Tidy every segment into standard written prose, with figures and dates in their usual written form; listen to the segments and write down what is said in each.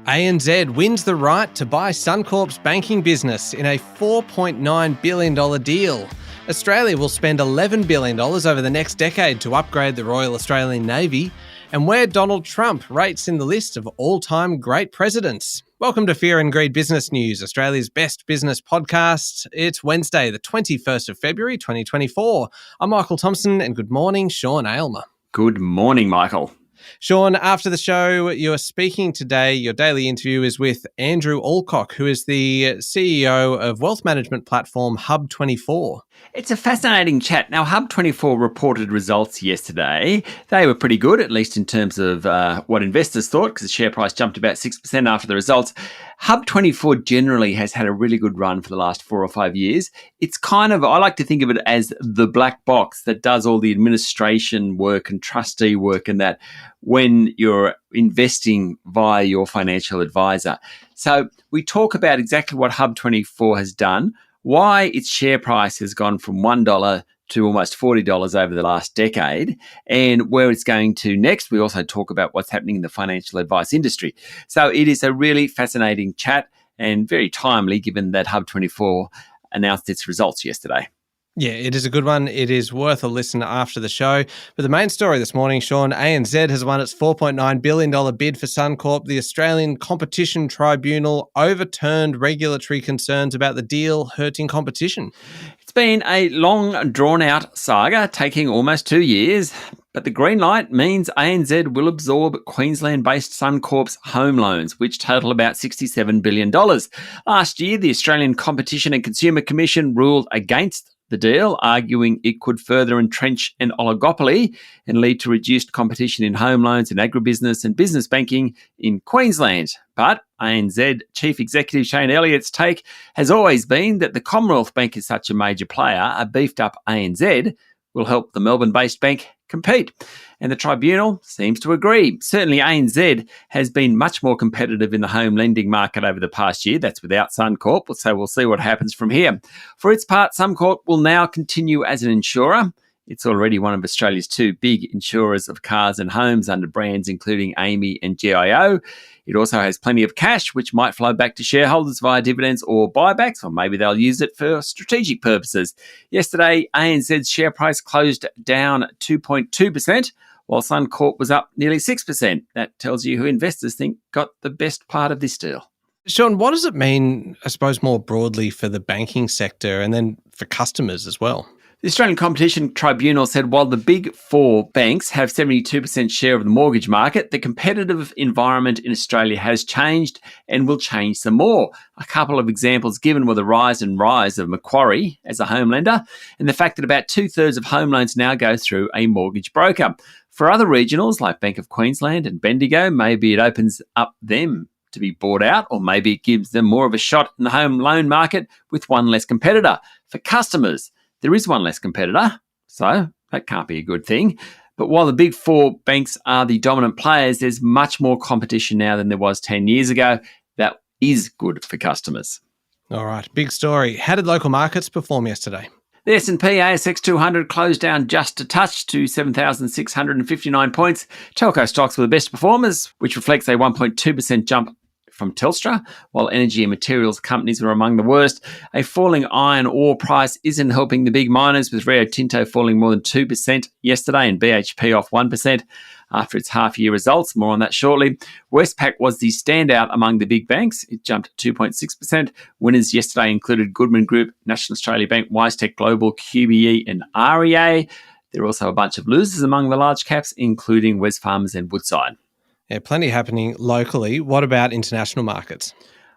ANZ wins the right to buy Suncorp's banking business in a $4.9 billion deal. Australia will spend $11 billion over the next decade to upgrade the Royal Australian Navy, and where Donald Trump rates in the list of all-time great presidents. Welcome to Fear and Greed Business News, Australia's best business podcast. It's Wednesday, the 21st of February, 2024. I'm Michael Thompson, and good morning, Sean Aylmer. Good morning, Michael. Sean, after the show, you're speaking today. Your daily interview is with Andrew Alcock, who is the CEO of wealth management platform Hub24. It's a fascinating chat. Now, Hub24 reported results yesterday. They were pretty good, at least in terms of what investors thought, because the share price jumped about 6% after the results. Hub24 generally has had a really good run for the last 4 or 5 years. It's kind of, I like to think of it as the black box that does all the administration work and trustee work and that when you're investing via your financial advisor. So we talk about exactly what Hub24 has done, why its share price has gone from $1 to almost $40 over the last decade, and where it's going to next. We also talk about what's happening in the financial advice industry. So it is a really fascinating chat and very timely, given that Hub24 announced its results yesterday. Yeah, it is a good one. It is worth a listen after the show. But the main story this morning, Sean, ANZ has won its $4.9 billion bid for Suncorp. The Australian Competition Tribunal overturned regulatory concerns about the deal hurting competition. It's been a long, drawn-out saga, taking almost 2 years. But the green light means ANZ will absorb Queensland-based Suncorp's home loans, which total about $67 billion. Last year, the Australian Competition and Consumer Commission ruled against the deal, arguing it could further entrench an oligopoly and lead to reduced competition in home loans and agribusiness and business banking in Queensland. But ANZ Chief Executive Shane Elliott's take has always been that the Commonwealth Bank is such a major player, a beefed-up ANZ will help the Melbourne-based bank compete. And the tribunal seems to agree. Certainly ANZ has been much more competitive in the home lending market over the past year. That's without Suncorp, so we'll see what happens from here. For its part, Suncorp will now continue as an insurer. It's already one of Australia's 2 big insurers of cars and homes under brands including AAMI and GIO. It also has plenty of cash, which might flow back to shareholders via dividends or buybacks, or maybe they'll use it for strategic purposes. Yesterday, ANZ's share price closed down 2.2%, while Suncorp was up nearly 6%. That tells you who investors think got the best part of this deal. Sean, what does it mean, I suppose, more broadly for the banking sector and then for customers as well? The Australian Competition Tribunal said while the big 4 banks have 72% share of the mortgage market, the competitive environment in Australia has changed and will change some more. A couple of examples given were the rise of Macquarie as a home lender and the fact that about 2/3 of home loans now go through a mortgage broker. For other regionals like Bank of Queensland and Bendigo, maybe it opens up them to be bought out, or maybe it gives them more of a shot in the home loan market with one less competitor. For customers, there is one less competitor, so that can't be a good thing. But while the big 4 banks are the dominant players, there's much more competition now than there was 10 years ago. That is good for customers. All right, big story. How did local markets perform yesterday? The S&P ASX 200 closed down just a touch to 7,659 points. Telco stocks were the best performers, which reflects a 1.2% jump from Telstra, while energy and materials companies were among the worst. A falling iron ore price isn't helping the big miners, with Rio Tinto falling more than 2% yesterday and BHP off 1% after its half-year results. More on that shortly. Westpac was the standout among the big banks. It jumped 2.6%. Winners yesterday included Goodman Group, National Australia Bank, WiseTech Global, QBE and REA. There are also a bunch of losers among the large caps, including Wesfarmers and Woodside. Yeah, plenty happening locally. What about international markets?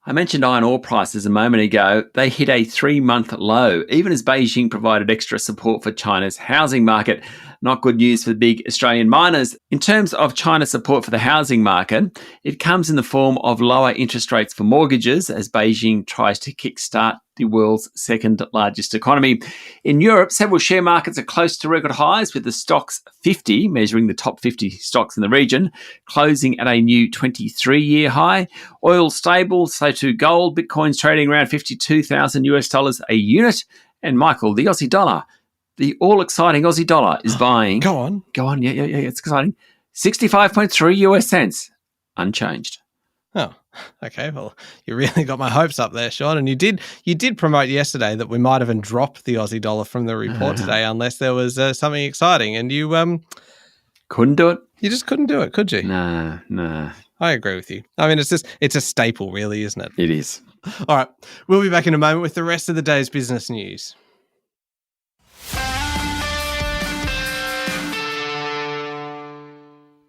I mentioned iron ore prices a moment ago. They hit a 3-month low, even as Beijing provided extra support for China's housing market. Not good news for the big Australian miners. In terms of China's support for the housing market, it comes in the form of lower interest rates for mortgages as Beijing tries to kickstart the world's second largest economy. In Europe, several share markets are close to record highs, with the Stoxx 50, measuring the top 50 stocks in the region, closing at a new 23-year high. Oil stable, so too gold. Bitcoin's trading around $52,000 a unit. And Michael, the Aussie dollar, the all-exciting Aussie dollar is buying... Go on. Yeah, it's exciting. 65.3 US cents, unchanged. Oh, okay. Well, you really got my hopes up there, Sean. And you did promote yesterday that we might even drop the Aussie dollar from the report today, unless there was something exciting. And Couldn't do it? you just couldn't do it, could you? No. I agree with you. I mean, it's a staple, really, isn't it? It is. All right, we'll be back in a moment with the rest of the day's business news.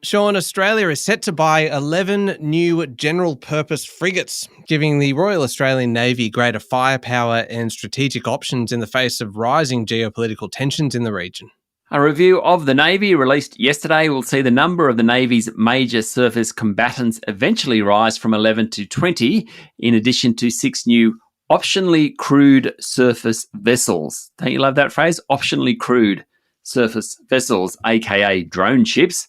Sean, Australia is set to buy 11 new general-purpose frigates, giving the Royal Australian Navy greater firepower and strategic options in the face of rising geopolitical tensions in the region. A review of the Navy released yesterday will see the number of the Navy's major surface combatants eventually rise from 11 to 20, in addition to 6 new optionally crewed surface vessels. Don't you love that phrase? Optionally crewed surface vessels, aka drone ships.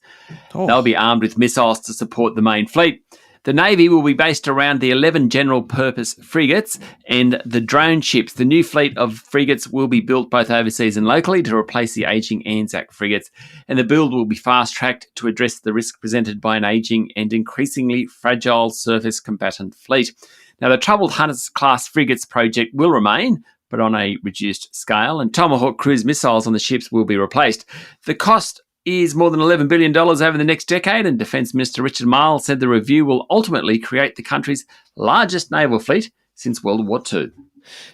Oh. They'll be armed with missiles to support the main fleet. The Navy will be based around the 11 general-purpose frigates and the drone ships. The new fleet of frigates will be built both overseas and locally to replace the ageing ANZ frigates, and the build will be fast-tracked to address the risk presented by an ageing and increasingly fragile surface combatant fleet. Now, the Troubled Hunters-class frigates project will remain, but on a reduced scale, and Tomahawk cruise missiles on the ships will be replaced. The cost is more than $11 billion over the next decade, and Defence Minister Richard Marles said the review will ultimately create the country's largest naval fleet since World War II.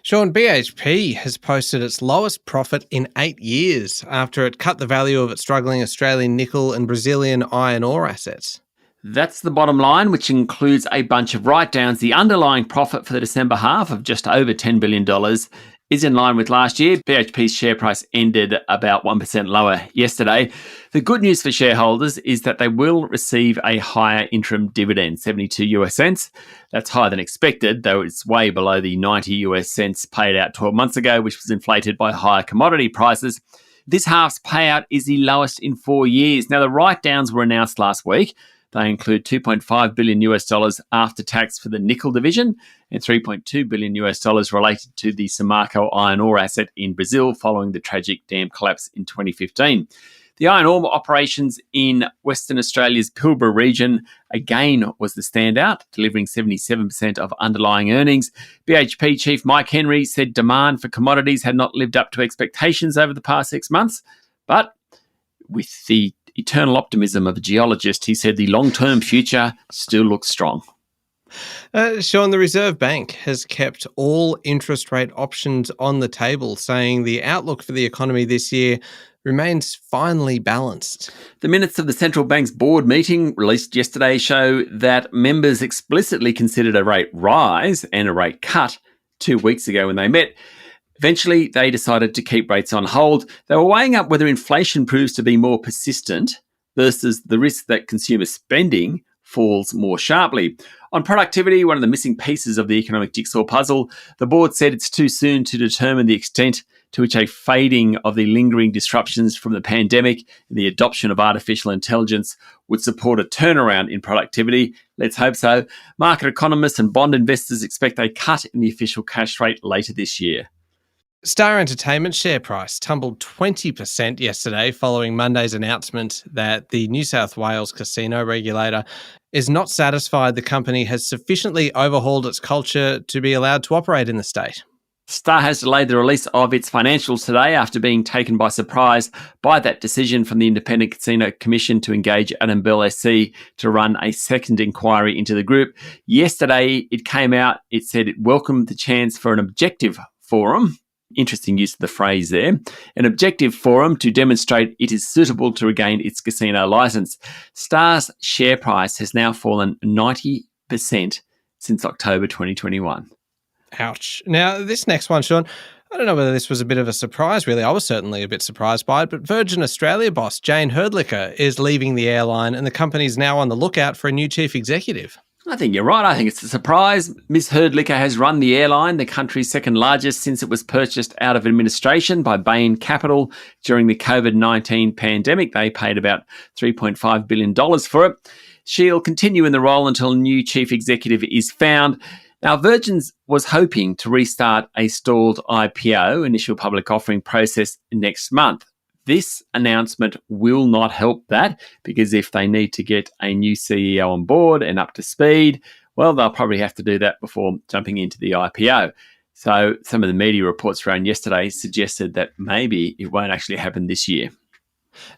Sean, BHP has posted its lowest profit in 8 years after it cut the value of its struggling Australian nickel and Brazilian iron ore assets. That's the bottom line, which includes a bunch of write-downs. The underlying profit for the December half of just over $10 billion is in line with last year. BHP's share price ended about 1% lower yesterday. The good news for shareholders is that they will receive a higher interim dividend, 72 US cents. That's higher than expected, though it's way below the 90 US cents paid out 12 months ago, which was inflated by higher commodity prices. This half's payout is the lowest in 4 years. Now, the write-downs were announced last week. They include $2.5 billion US after tax for the nickel division and $3.2 billion US related to the Samarco iron ore asset in Brazil following the tragic dam collapse in 2015. The iron ore operations in Western Australia's Pilbara region again was the standout, delivering 77% of underlying earnings. BHP Chief Mike Henry said demand for commodities had not lived up to expectations over the past 6 months, but with the eternal optimism of a geologist, he said the long-term future still looks strong. Sean, the Reserve Bank has kept all interest rate options on the table, saying the outlook for the economy this year remains finely balanced. The minutes of the central bank's board meeting released yesterday show that members explicitly considered a rate rise and a rate cut 2 weeks ago when they met. Eventually, they decided to keep rates on hold. They were weighing up whether inflation proves to be more persistent versus the risk that consumer spending falls more sharply. On productivity, one of the missing pieces of the economic jigsaw puzzle, the board said it's too soon to determine the extent to which a fading of the lingering disruptions from the pandemic and the adoption of artificial intelligence would support a turnaround in productivity. Let's hope so. Market economists and bond investors expect a cut in the official cash rate later this year. Star Entertainment's share price tumbled 20% yesterday following Monday's announcement that the New South Wales casino regulator is not satisfied the company has sufficiently overhauled its culture to be allowed to operate in the state. Star has delayed the release of its financials today after being taken by surprise by that decision from the Independent Casino Commission to engage Adam Bell SC to run a second inquiry into the group. Yesterday, it came out, it said it welcomed the chance for an objective forum. Interesting use of the phrase there. An objective forum to demonstrate it is suitable to regain its casino license. Star's share price has now fallen 90% since October 2021. Ouch. Now, this next one, Sean, I don't know whether this was a bit of a surprise, really. I was certainly a bit surprised by it, but Virgin Australia boss Jane Herdlicker is leaving the airline and the company is now on the lookout for a new chief executive. I think you're right. I think it's a surprise. Ms. Herdlicker has run the airline, the country's second largest, since it was purchased out of administration by Bain Capital during the COVID-19 pandemic. They paid about $3.5 billion for it. She'll continue in the role until a new chief executive is found. Now, Virgin was hoping to restart a stalled IPO, initial public offering process, next month. This announcement will not help that because if they need to get a new CEO on board and up to speed, Well, they'll probably have to do that before jumping into the IPO. So some of the media reports around yesterday suggested that maybe it won't actually happen this year.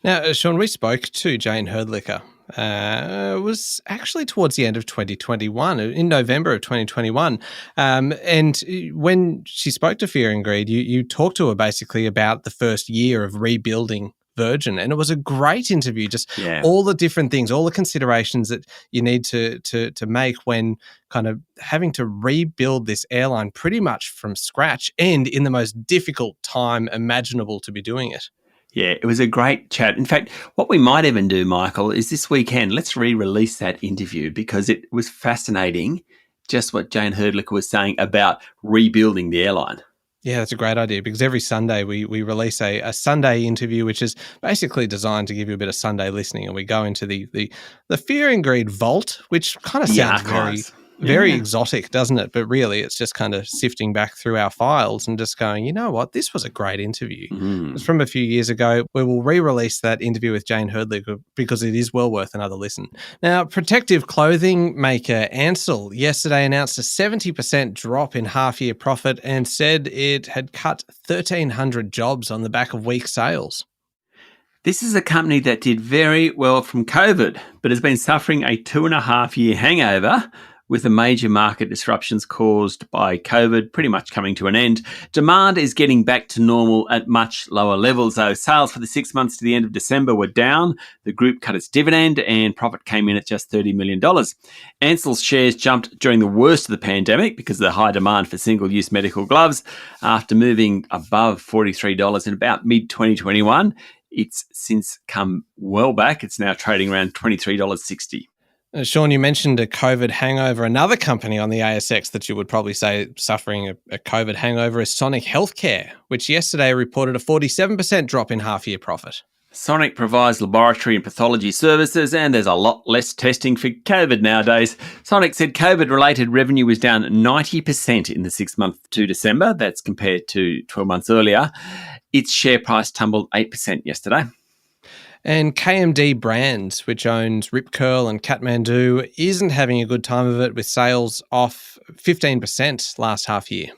Now, Sean, we spoke to Jane Herdlicker. It was actually towards the end of 2021, in November of 2021. And when she spoke to Fear and Greed, you talked to her basically about the first year of rebuilding Virgin, and it was a great interview. Just all the different things, all the considerations that you need to make when kind of having to rebuild this airline pretty much from scratch and in the most difficult time imaginable to be doing it. Yeah, it was a great chat. In fact, what we might even do, Michael, is this weekend, let's re-release that interview because it was fascinating just what Jane Herdlicker was saying about rebuilding the airline. Yeah, that's a great idea because every Sunday we release a Sunday interview, which is basically designed to give you a bit of Sunday listening, and we go into the Fear and Greed vault, which kind of sounds very exotic, doesn't it? But really, it's just kind of sifting back through our files and just going, you know what, this was a great interview. It's from a few years ago. We will re-release that interview with Jane Herdlicker because it is well worth another listen. Now, protective clothing maker Ansell yesterday announced a 70% drop in half-year profit and said it had cut 1,300 jobs on the back of weak sales. This is a company that did very well from COVID, but has been suffering a 2.5-year hangover with the major market disruptions caused by COVID pretty much coming to an end. Demand is getting back to normal at much lower levels, though. Sales for the 6 months to the end of December were down. The group cut its dividend and profit came in at just $30 million. Ansell's shares jumped during the worst of the pandemic because of the high demand for single-use medical gloves. After moving above $43 in about mid-2021, it's since come well back. It's now trading around $23.60. Sean, you mentioned a COVID hangover. Another company on the ASX that you would probably say suffering a COVID hangover is Sonic Healthcare, which yesterday reported a 47% drop in half-year profit. Sonic provides laboratory and pathology services, and there's a lot less testing for COVID nowadays. Sonic said COVID-related revenue was down 90% in the 6 months to December. That's compared to 12 months earlier. Its share price tumbled 8% yesterday. And KMD Brands, which owns Rip Curl and Kathmandu, isn't having a good time of it with sales off 15% last half year.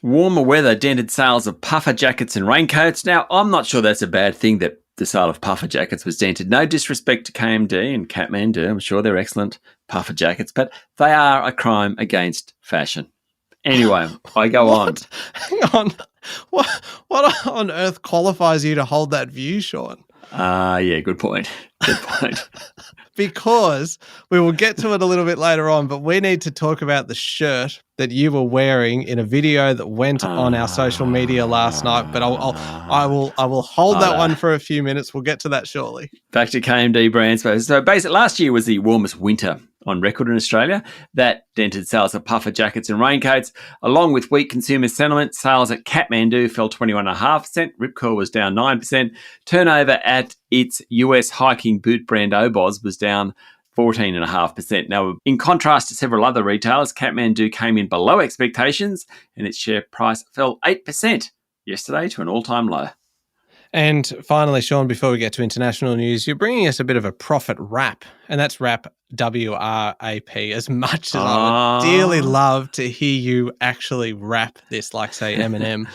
Warmer weather dented sales of puffer jackets and raincoats. Now, I'm not sure that's a bad thing that the sale of puffer jackets was dented. No disrespect to KMD and Kathmandu. I'm sure they're excellent puffer jackets, but they are a crime against fashion. Anyway, I go on. Hang on. What on earth qualifies you to hold that view, Sean? Yeah, good point. Good point. Because we will get to it a little bit later on, but we need to talk about the shirt that you were wearing in a video that went on our social media last night. But I will hold that one for a few minutes. We'll get to that shortly. Back to KMD Brands. So basically, last year was the warmest winter on record in Australia. That dented sales of puffer jackets and raincoats. Along with weak consumer sentiment, sales at Kathmandu fell 21.5%. Rip Curl was down 9%. Turnover at its US hiking boot brand Oboz was down 14.5%. Now, in contrast to several other retailers, Kathmandu came in below expectations and its share price fell 8% yesterday to an all-time low. And finally, Sean, before we get to international news, you're bringing us a bit of a profit wrap, and that's wrap, W-R-A-P, as much as I would dearly love to hear you actually rap this like, say, Eminem.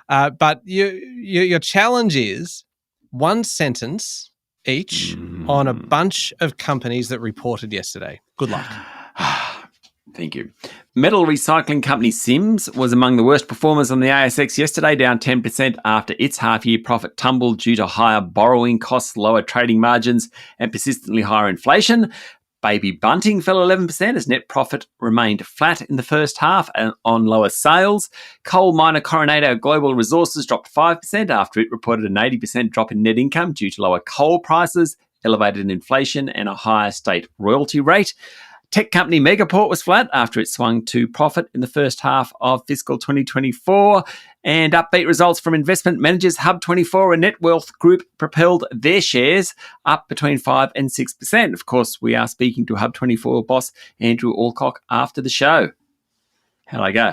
But your challenge is one sentence each on a bunch of companies that reported yesterday. Good luck. Thank you. Metal recycling company Sims was among the worst performers on the ASX yesterday, down 10% after its half-year profit tumbled due to higher borrowing costs, lower trading margins, and persistently higher inflation. Baby Bunting fell 11% as net profit remained flat in the first half and on lower sales. Coal miner Coronado Global Resources dropped 5% after it reported an 80% drop in net income due to lower coal prices, elevated inflation, and a higher state royalty rate. Tech company Megaport was flat after it swung to profit in the first half of fiscal 2024. And upbeat results from investment managers Hub24 and Netwealth Group propelled their shares up between 5 and 6%. Of course, we are speaking to Hub24 boss Andrew Alcock after the show. How'd I go?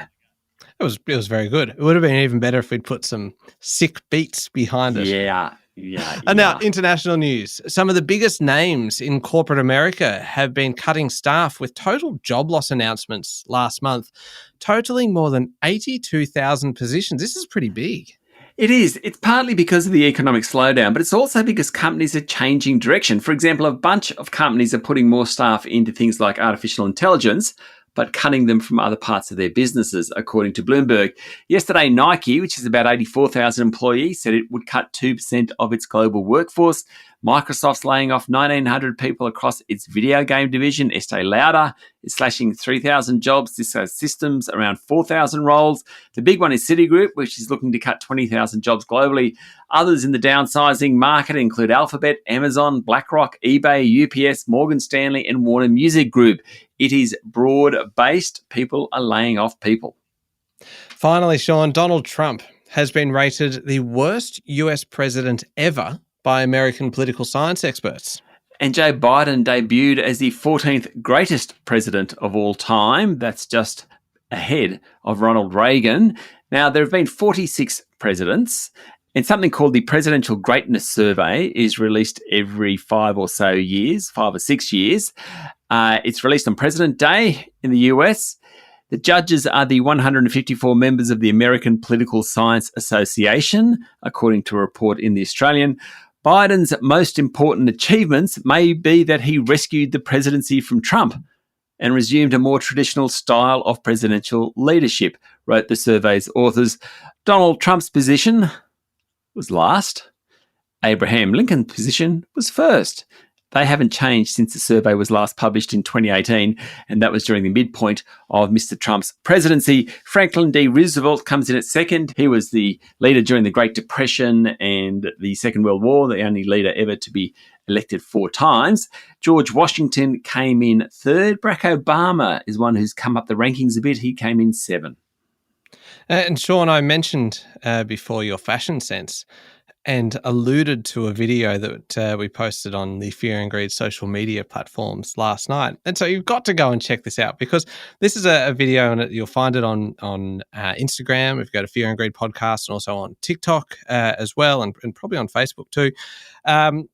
It was very good. It would have been even better if we'd put some sick beats behind it. Yeah. Yeah. And now, international news. Some of the biggest names in corporate America have been cutting staff with total job loss announcements last month, totaling more than 82,000 positions. This is pretty big. It is. It's partly because of the economic slowdown, but it's also because companies are changing direction. For example, a bunch of companies are putting more staff into things like artificial intelligence, but cutting them from other parts of their businesses, according to Bloomberg. Yesterday, Nike, which is about 84,000 employees, said it would cut 2% of its global workforce. Microsoft's laying off 1,900 people across its video game division. Estee Lauder is slashing 3,000 jobs. Cisco Systems, around 4,000 roles. The big one is Citigroup, which is looking to cut 20,000 jobs globally. Others in the downsizing market include Alphabet, Amazon, BlackRock, eBay, UPS, Morgan Stanley, and Warner Music Group. It is broad-based. People are laying off people. Finally, Sean, Donald Trump has been rated the worst US president ever by American political science experts. And Joe Biden debuted as the 14th greatest president of all time. That's just ahead of Ronald Reagan. Now, there have been 46 presidents, and something called the Presidential Greatness Survey is released every 5 or 6 years. It's released on President Day in the US. The judges are the 154 members of the American Political Science Association, according to a report in The Australian. Biden's most important achievements may be that he rescued the presidency from Trump and resumed a more traditional style of presidential leadership, wrote the survey's authors. Donald Trump's position was last. Abraham Lincoln's position was first. They haven't changed since the survey was last published in 2018, and that was during the midpoint of Mr. Trump's presidency. Franklin D. Roosevelt comes in at second. He was the leader during the Great Depression and the Second World War, the only leader ever to be elected 4 times. George Washington came in third. Barack Obama is one who's come up the rankings a bit. He came in 7. And Sean, I mentioned before your fashion sense and alluded to a video that we posted on the Fear and Greed social media platforms last night. And so you've got to go and check this out, because this is a video, and you'll find it on Instagram. We've got a Fear and Greed podcast, and also on TikTok as well, and probably on Facebook too. And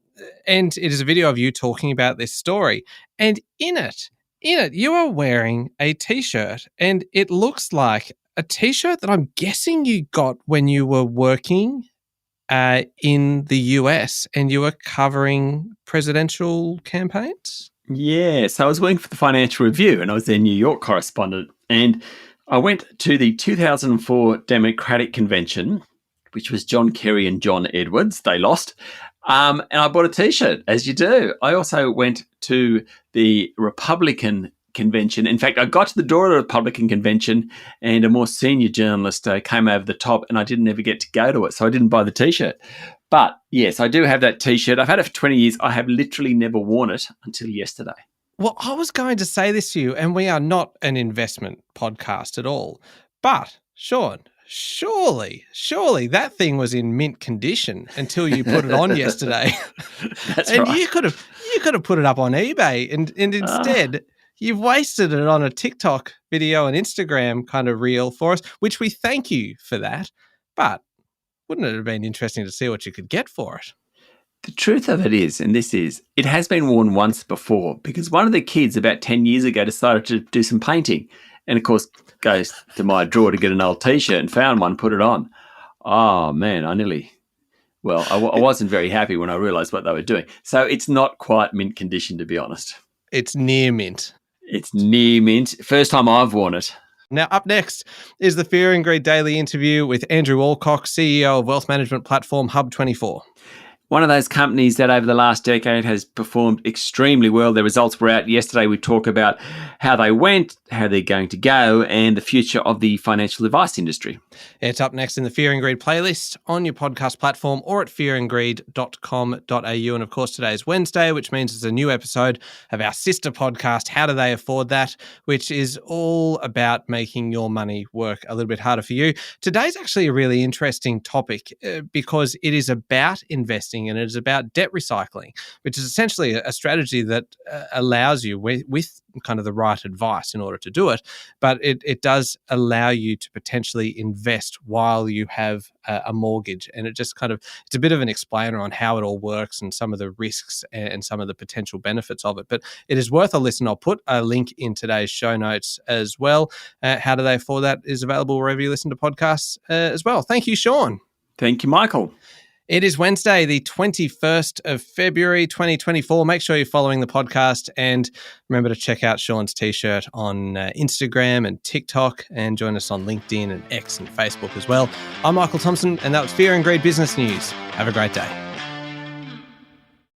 it is a video of you talking about this story. And in it, you are wearing a T-shirt, and it looks like a T-shirt that I'm guessing you got when you were working in the US and you were covering presidential campaigns? Yeah, so I was working for the Financial Review, and I was their New York correspondent. And I went to the 2004 Democratic Convention, which was John Kerry and John Edwards. They lost. And I bought a T-shirt, as you do. I also went to the Republican convention. In fact, I got to the door of the Republican convention, and a more senior journalist came over the top, and I didn't ever get to go to it, so I didn't buy the T-shirt. But yes, I do have that T-shirt. I've had it for 20 years. I have literally never worn it until yesterday. Well, I was going to say this to you, and we are not an investment podcast at all. But, Sean, surely that thing was in mint condition until you put it on yesterday. That's and right. you could have put it up on eBay, and instead you've wasted it on a TikTok video and Instagram kind of reel for us, which we thank you for that. But wouldn't it have been interesting to see what you could get for it? The truth of it is, and this is, it has been worn once before, because one of the kids about 10 years ago decided to do some painting, and of course goes to my drawer to get an old T-shirt and found one, put it on. Oh man, I wasn't very happy when I realised what they were doing. So it's not quite mint condition, to be honest. It's near mint. It's near mint. First time I've worn it. Now, up next is the Fear and Greed Daily interview with Andrew Alcock, CEO of wealth management platform Hub24. One of those companies that over the last decade has performed extremely well. Their results were out yesterday. We talk about how they went, how they're going to go, and the future of the financial advice industry. It's up next in the Fear and Greed playlist on your podcast platform or at fearandgreed.com.au. And of course, today is Wednesday, which means it's a new episode of our sister podcast, How Do They Afford That?, which is all about making your money work a little bit harder for you. Today's actually a really interesting topic because it is about investing investing, and it is about debt recycling, which is essentially a strategy that allows you with kind of the right advice in order to do it, but it does allow you to potentially invest while you have a mortgage. And it just kind of, it's a bit of an explainer on how it all works and some of the risks and some of the potential benefits of it. But it is worth a listen. I'll put a link in today's show notes as well. How do they for that is available wherever you listen to podcasts as well. Thank you, Sean. Thank you, Michael. It is Wednesday, the 21st of February, 2024. Make sure you're following the podcast, and remember to check out Sean's t-shirt on Instagram and TikTok, and join us on LinkedIn and X and Facebook as well. I'm Michael Thompson, and that was Fear and Greed Business News. Have a great day.